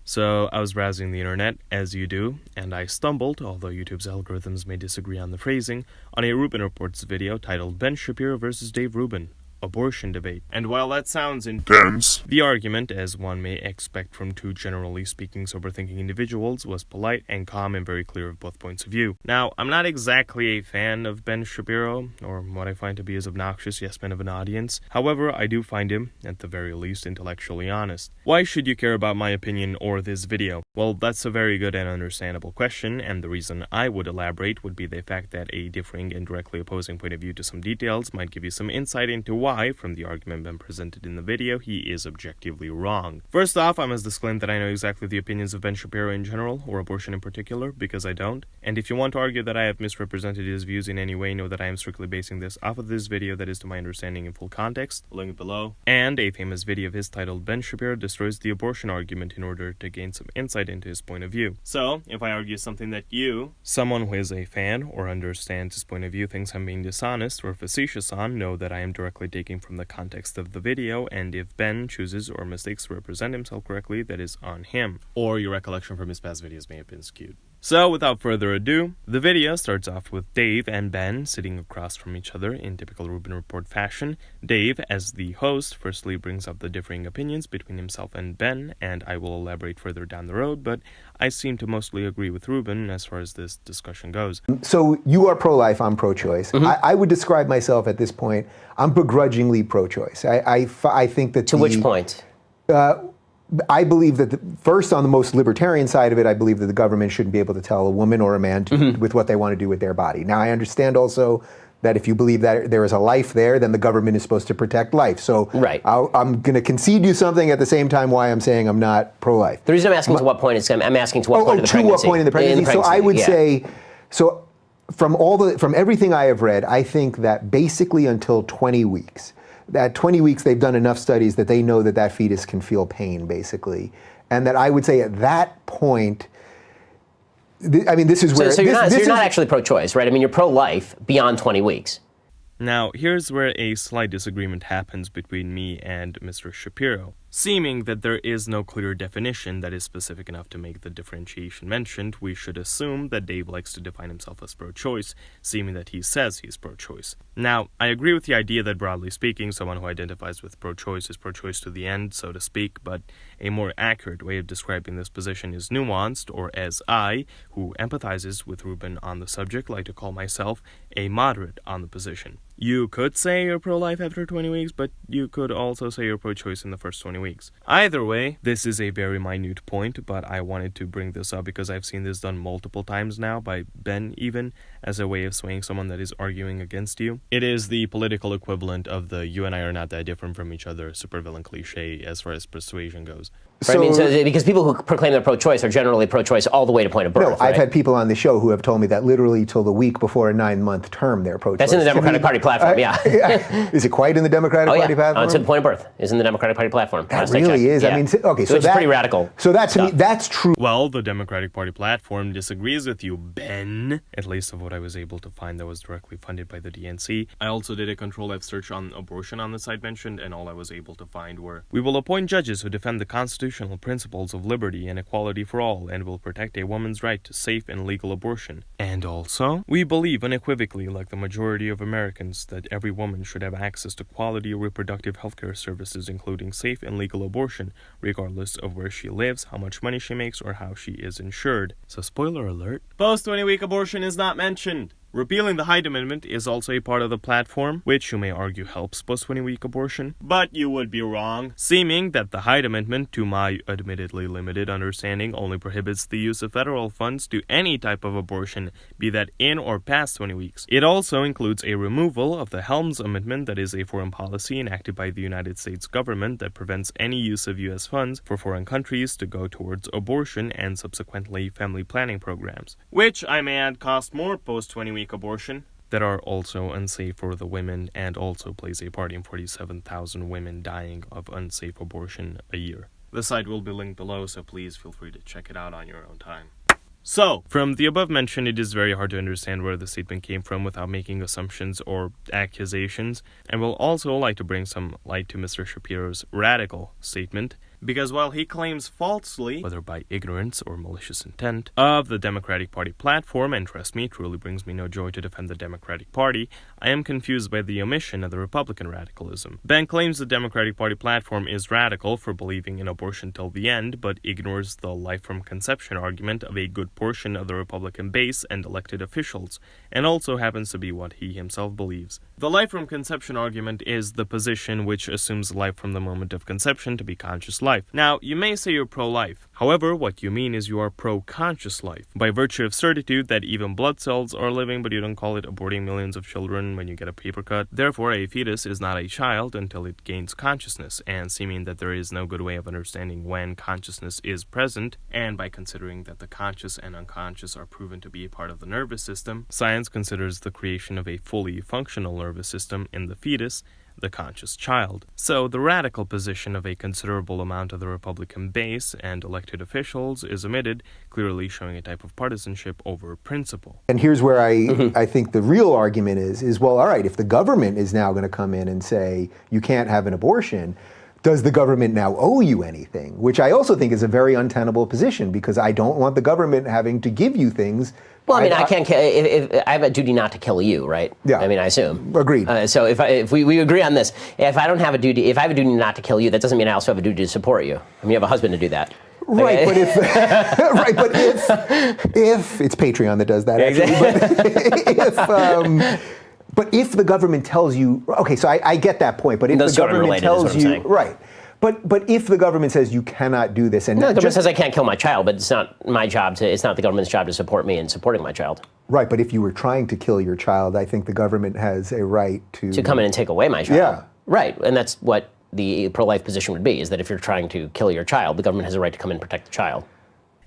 So I was browsing the internet, as you do, and I stumbled, although YouTube's algorithms may disagree on the phrasing, on a Rubin Report's video titled Ben Shapiro versus Dave Rubin, Abortion Debate. And while that sounds intense, the argument, as one may expect from two generally speaking sober-thinking individuals, was polite and calm and very clear of both points of view. Now, I'm not exactly a fan of Ben Shapiro, or what I find to be his obnoxious yes men of an audience. However, I do find him, at the very least, intellectually honest. Why should you care about my opinion or this video? Well, that's a very good and understandable question, and the reason I would elaborate would be the fact that a differing and directly opposing point of view to some details might give you some insight into why, from the argument Ben presented in the video, he is objectively wrong. First off, I must disclaim that I know exactly the opinions of Ben Shapiro in general, or abortion in particular, because I don't. And if you want to argue that I have misrepresented his views in any way, know that I am strictly basing this off of this video that is to my understanding in full context, link below, and a famous video of his titled Ben Shapiro Destroys the Abortion Argument in order to gain some insight into his point of view. So, if I argue something that you, someone who is a fan or understands his point of view, thinks I'm being dishonest or facetious on, know that I am directly taking from the context of the video, and if Ben chooses or mistakes to represent himself correctly, that is on him. Or your recollection from his past videos may have been skewed. So, without further ado, the video starts off with Dave and Ben sitting across from each other in typical Rubin Report fashion. Dave, as the host, firstly brings up the differing opinions between himself and Ben, and I will elaborate further down the road, but I seem to mostly agree with Rubin as far as this discussion goes. So you are pro-life, I'm pro-choice. I would describe myself at this point, I'm begrudgingly pro-choice. I think that To which point? I believe that, first, on the most libertarian side of it, I believe that the government shouldn't be able to tell a woman or a man with what they want to do with their body. Now, I understand also that if you believe that there is a life there, then the government is supposed to protect life. So right. I'm going to concede you something at the same time why I'm saying I'm not pro-life. The reason I'm asking to what point is I'm asking to what point of the pregnancy. To what point in the pregnancy? So I would say, from everything I have read, I think that basically until 20 weeks. At 20 weeks, they've done enough studies that they know that that fetus can feel pain, basically. And that I would say at that point, I mean, this is where... So you're not actually pro-choice, right? I mean, you're pro-life beyond 20 weeks. Now, here's where a slight disagreement happens between me and Mr. Shapiro, seeming that there is no clear definition that is specific enough to make the differentiation mentioned. We should assume that Dave likes to define himself as pro-choice, seeming that he says he's pro-choice. Now, I agree with the idea that, broadly speaking, someone who identifies with pro-choice is pro-choice to the end, so to speak, but a more accurate way of describing this position is nuanced, or as I, who empathizes with Rubin on the subject, like to call myself a moderate on the position. You could say you're pro-life after 20 weeks, but you could also say you're pro-choice in the first 20 weeks. Either way, this is a very minute point, but I wanted to bring this up because I've seen this done multiple times now, by Ben even, as a way of swaying someone that is arguing against you. It is the political equivalent of the "you and I are not that different from each other" supervillain cliche as far as persuasion goes. Right, I mean, so because people who proclaim they're pro-choice are generally pro-choice all the way to point of birth. No, right? I've had people on the show who have told me that literally till the week before a 9-month term they're pro-choice. That's in the Democratic Party platform, yeah. Is it quite in the Democratic Party platform? To the point of birth is in the Democratic Party platform. That really is. Yeah. I mean, okay, so it's pretty radical. So that to me, that's true. Well, the Democratic Party platform disagrees with you, Ben. At least of what I was able to find that was directly funded by the DNC. I also did a Control-F search on abortion on the site mentioned, and all I was able to find were, "We will appoint judges who defend the constitutional principles of liberty and equality for all, and will protect a woman's right to safe and legal abortion. And also, we believe unequivocally, like the majority of Americans, that every woman should have access to quality reproductive healthcare services, including safe and legal abortion, regardless of where she lives, how much money she makes, or how she is insured." So, spoiler alert, post-20-week abortion is not mentioned. Repealing the Hyde Amendment is also a part of the platform, which you may argue helps post-20-week abortion. But you would be wrong, seeming that the Hyde Amendment, to my admittedly limited understanding, only prohibits the use of federal funds to any type of abortion, be that in or past 20 weeks. It also includes a removal of the Helms Amendment, that is a foreign policy enacted by the United States government that prevents any use of U.S. funds for foreign countries to go towards abortion and subsequently family planning programs, which, I may add, cost more post-20-week abortion, that are also unsafe for the women, and also plays a part in 47,000 women dying of unsafe abortion a year. The site will be linked below, so please feel free to check it out on your own time. So, from the above mentioned, it is very hard to understand where the statement came from without making assumptions or accusations, and will also like to bring some light to Mr. Shapiro's radical statement. Because while he claims falsely, whether by ignorance or malicious intent, of the Democratic Party platform, and trust me, it truly brings me no joy to defend the Democratic Party, I am confused by the omission of the Republican radicalism. Ben claims the Democratic Party platform is radical for believing in abortion till the end, but ignores the life from conception argument of a good portion of the Republican base and elected officials, and also happens to be what he himself believes. The life from conception argument is the position which assumes life from the moment of conception to be conscious life. Now, you may say you're pro-life. However, what you mean is you are pro-conscious life, by virtue of certitude that even blood cells are living, but you don't call it aborting millions of children when you get a paper cut. Therefore, a fetus is not a child until it gains consciousness, and seeming that there is no good way of understanding when consciousness is present, and by considering that the conscious and unconscious are proven to be a part of the nervous system, science considers the creation of a fully functional nervous system in the fetus the conscious child. So, the radical position of a considerable amount of the Republican base and elected officials is omitted, clearly showing a type of partisanship over principle. And here's where I think the real argument is, well, all right, if the government is now going to come in and say you can't have an abortion, does the government now owe you anything? Which I also think is a very untenable position, because I don't want the government having to give you things. Well, I mean, I can't. If I have a duty not to kill you, right? Yeah. I mean, I assume. Agreed. So if we agree on this, if I have a duty not to kill you, that doesn't mean I also have a duty to support you. I mean, you have a husband to do that. Right, but if if it's Patreon that does that, actually, but if the government tells you, okay, so I get that point, but if the government tells you, right. But if the government says you cannot do this, and no, the government says I can't kill my child, but it's not my job to. It's not the government's job to support me in supporting my child. Right, but if you were trying to kill your child, I think the government has a right to come in and take away my child. Yeah, right, and that's what the pro-life position would be: is that if you're trying to kill your child, the government has a right to come in and protect the child.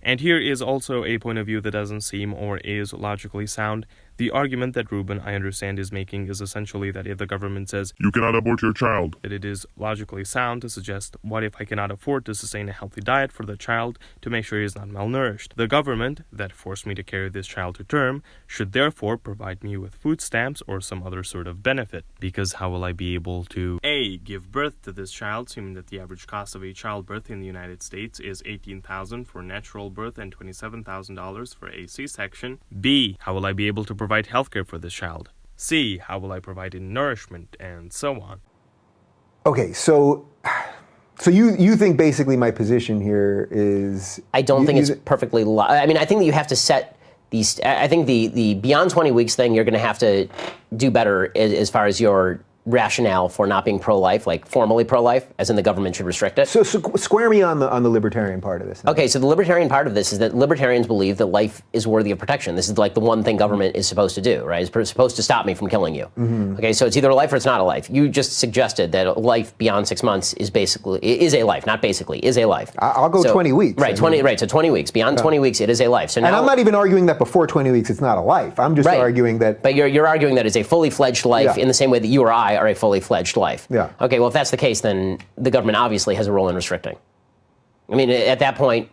And here is also a point of view that doesn't seem or is logically sound. The argument that Rubin, I understand, is making is essentially that if the government says, "You cannot abort your child," that it is logically sound to suggest, what if I cannot afford to sustain a healthy diet for the child to make sure he is not malnourished? The government, that forced me to carry this child to term, should therefore provide me with food stamps or some other sort of benefit. Because how will I be able to A. give birth to this child, assuming that the average cost of a childbirth in the United States is $18,000 for natural birth and $27,000 for a C-section? B. how will I be able to provide healthcare for this child? C. how will I provide it nourishment, and so on? Okay, so you think basically my position here is... I don't think it's perfectly... I mean, I think that you have to set these... I think the beyond 20 weeks thing, you're going to have to do better as far as your rationale for not being pro-life, like formally pro-life, as in the government should restrict it. So square me on the libertarian part of this now. Okay, so the libertarian part of this is that libertarians believe that life is worthy of protection. This is like the one thing government is supposed to do, right? It's supposed to stop me from killing you. Mm-hmm. Okay, so it's either a life or it's not a life. You just suggested that a life beyond 6 months is a life, not basically, is a life. I'll go 20 weeks. Right, 20 weeks. Beyond 20 weeks, it is a life. So now, and I'm not even arguing that before 20 weeks it's not a life. I'm just arguing that... But you're arguing that it's a fully fledged life in the same way that you or I are a fully fledged life. Yeah. Okay, well, if that's the case, then the government obviously has a role in restricting. I mean, at that point,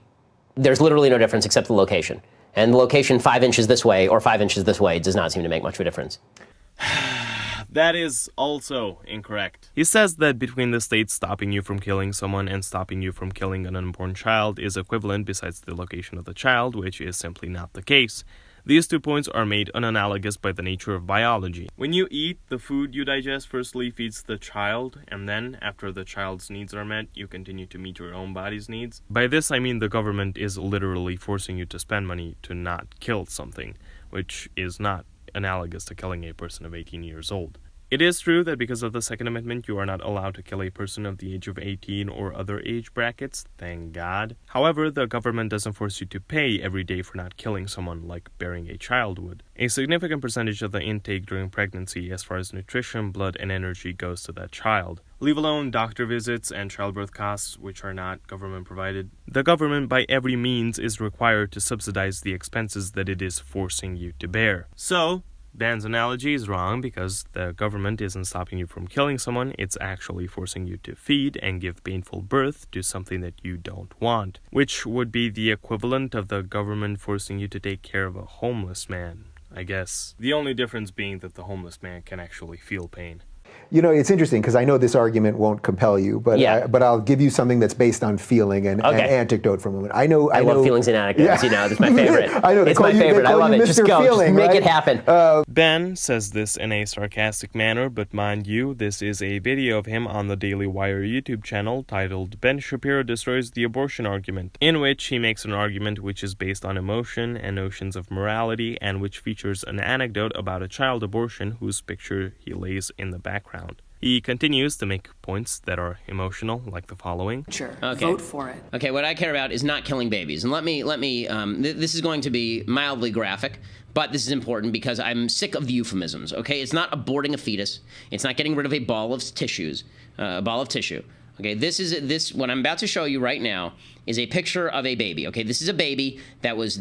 there's literally no difference except the location. And the location 5 inches this way or 5 inches this way does not seem to make much of a difference. That is also incorrect. He says that between the state stopping you from killing someone and stopping you from killing an unborn child is equivalent besides the location of the child, which is simply not the case. These 2 points are made unanalogous by the nature of biology. When you eat, the food you digest firstly feeds the child, and then, after the child's needs are met, you continue to meet your own body's needs. By this I mean the government is literally forcing you to spend money to not kill something, which is not analogous to killing a person of 18 years old. It is true that because of the Second Amendment, you are not allowed to kill a person of the age of 18 or other age brackets, thank God. However, the government doesn't force you to pay every day for not killing someone like bearing a child would. A significant percentage of the intake during pregnancy as far as nutrition, blood, and energy goes to that child. Leave alone doctor visits and childbirth costs, which are not government provided. The government, by every means, is required to subsidize the expenses that it is forcing you to bear. So, Ben's analogy is wrong because the government isn't stopping you from killing someone, it's actually forcing you to feed and give painful birth to something that you don't want, which would be the equivalent of the government forcing you to take care of a homeless man, I guess. The only difference being that the homeless man can actually feel pain. it's interesting because I know this argument won't compel you, but but I'll give you something that's based on feeling and anecdote from a woman. I love feelings and anecdotes. Yeah. That's my favorite. I know. It's my favorite. I love it. Just go. Feeling, just make right? it happen. Ben says this in a sarcastic manner, but mind you, this is a video of him on the Daily Wire YouTube channel titled Ben Shapiro Destroys the Abortion Argument, in which he makes an argument which is based on emotion and notions of morality, and which features an anecdote about a child abortion whose picture he lays in the background. He continues to make points that are emotional, like the following. Sure. Okay. Vote for it. Okay, what I care about is not killing babies. And let me, this is going to be mildly graphic, but this is important because I'm sick of the euphemisms, okay? It's not aborting a fetus. It's not getting rid of a ball of tissue. Okay, what I'm about to show you right now is a picture of a baby. Okay, this is a baby it was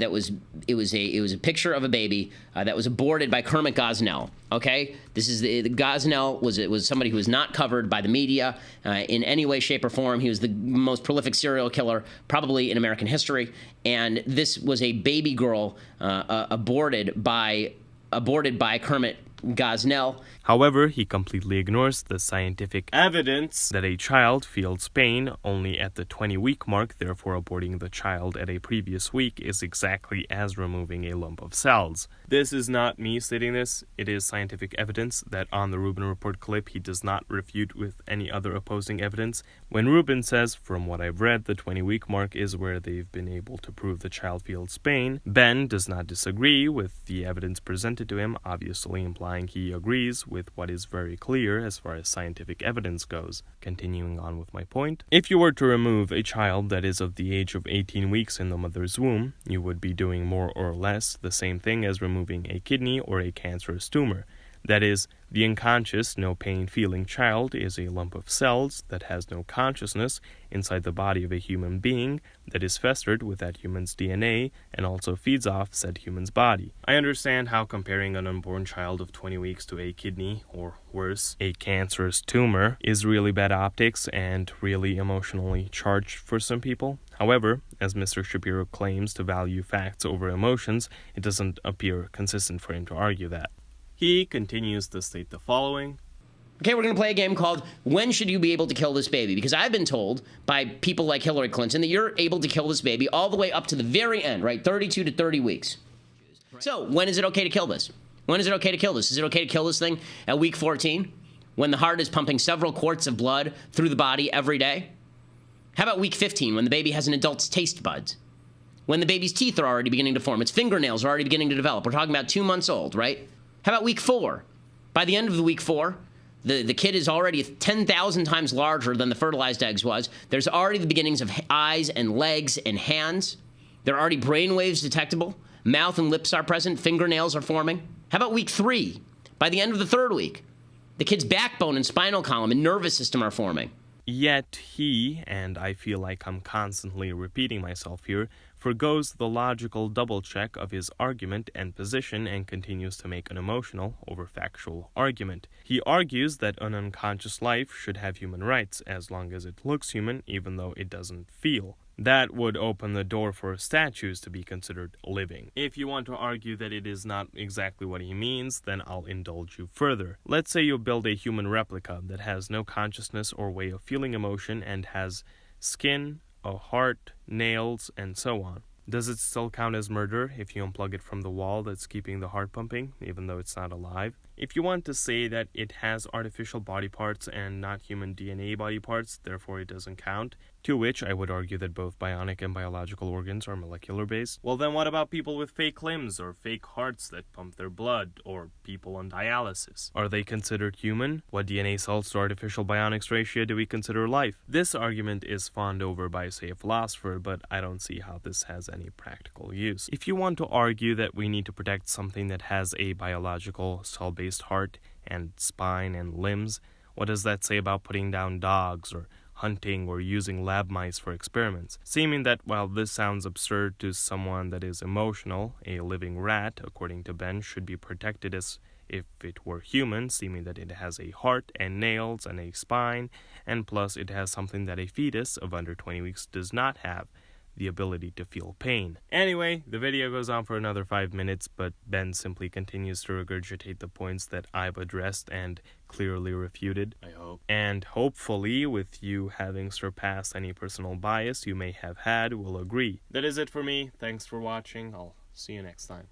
a picture of a baby that was aborted by Kermit Gosnell. Okay, this is the Gosnell was somebody who was not covered by the media in any way, shape, or form. He was the most prolific serial killer probably in American history, and this was a baby girl aborted by Kermit Gosnell. However, he completely ignores the scientific evidence that a child feels pain only at the 20-week mark, therefore aborting the child at a previous week is exactly as removing a lump of cells. This is not me stating this, it is scientific evidence that on the Rubin Report clip he does not refute with any other opposing evidence. When Rubin says, from what I've read, the 20-week mark is where they've been able to prove the child feels pain, Ben does not disagree with the evidence presented to him, obviously implying he agrees with what is very clear as far as scientific evidence goes. Continuing on with my point, if you were to remove a child that is of the age of 18 weeks in the mother's womb, you would be doing more or less the same thing as removing a kidney or a cancerous tumor. That is, the unconscious, no pain feeling child is a lump of cells that has no consciousness inside the body of a human being that is festered with that human's DNA and also feeds off said human's body. I understand how comparing an unborn child of 20 weeks to a kidney, or worse, a cancerous tumor, is really bad optics and really emotionally charged for some people. However, as Mr. Shapiro claims to value facts over emotions, it doesn't appear consistent for him to argue that. He continues to state the following. Okay, we're going to play a game called When Should You Be Able to Kill This Baby? Because I've been told by people like Hillary Clinton that you're able to kill this baby all the way up to the very end, right? 32 to 30 weeks. So, when is it okay to kill this? When is it okay to kill this? Is it okay to kill this thing at week 14? When the heart is pumping several quarts of blood through the body every day? How about week 15, when the baby has an adult's taste buds? When the baby's teeth are already beginning to form, its fingernails are already beginning to develop. We're talking about 2 months old, right? How about week 4? By the end of the week 4, the kid is already 10,000 times larger than the fertilized eggs was. There's already the beginnings of eyes and legs and hands. There are already brain waves detectable. Mouth and lips are present. Fingernails are forming. How about week 3? By the end of the 3rd week, the kid's backbone and spinal column and nervous system are forming. Yet he, and I feel like I'm constantly repeating myself here, forgoes the logical double-check of his argument and position and continues to make an emotional, over factual argument. He argues that an unconscious life should have human rights as long as it looks human even though it doesn't feel. That would open the door for statues to be considered living. If you want to argue that it is not exactly what he means, then I'll indulge you further. Let's say you build a human replica that has no consciousness or way of feeling emotion and has skin, a heart, nails, and so on. Does it still count as murder if you unplug it from the wall that's keeping the heart pumping, even though it's not alive? If you want to say that it has artificial body parts and not human DNA body parts, therefore it doesn't count, to which I would argue that both bionic and biological organs are molecular-based, well then what about people with fake limbs or fake hearts that pump their blood, or people on dialysis? Are they considered human? What DNA cells to artificial bionics ratio do we consider life? This argument is fawned over by, say, a philosopher, but I don't see how this has any practical use. If you want to argue that we need to protect something that has a biological, cell-based heart and spine and limbs, what does that say about putting down dogs or hunting or using lab mice for experiments? Seeming that while this sounds absurd to someone that is emotional, a living rat, according to Ben, should be protected as if it were human, seeming that it has a heart and nails and a spine, and plus it has something that a fetus of under 20 weeks does not have, the ability to feel pain. Anyway, the video goes on for another 5 minutes, but Ben simply continues to regurgitate the points that I've addressed and clearly refuted, I hope. And hopefully, with you having surpassed any personal bias you may have had, will agree. That is it for me. Thanks for watching. I'll see you next time.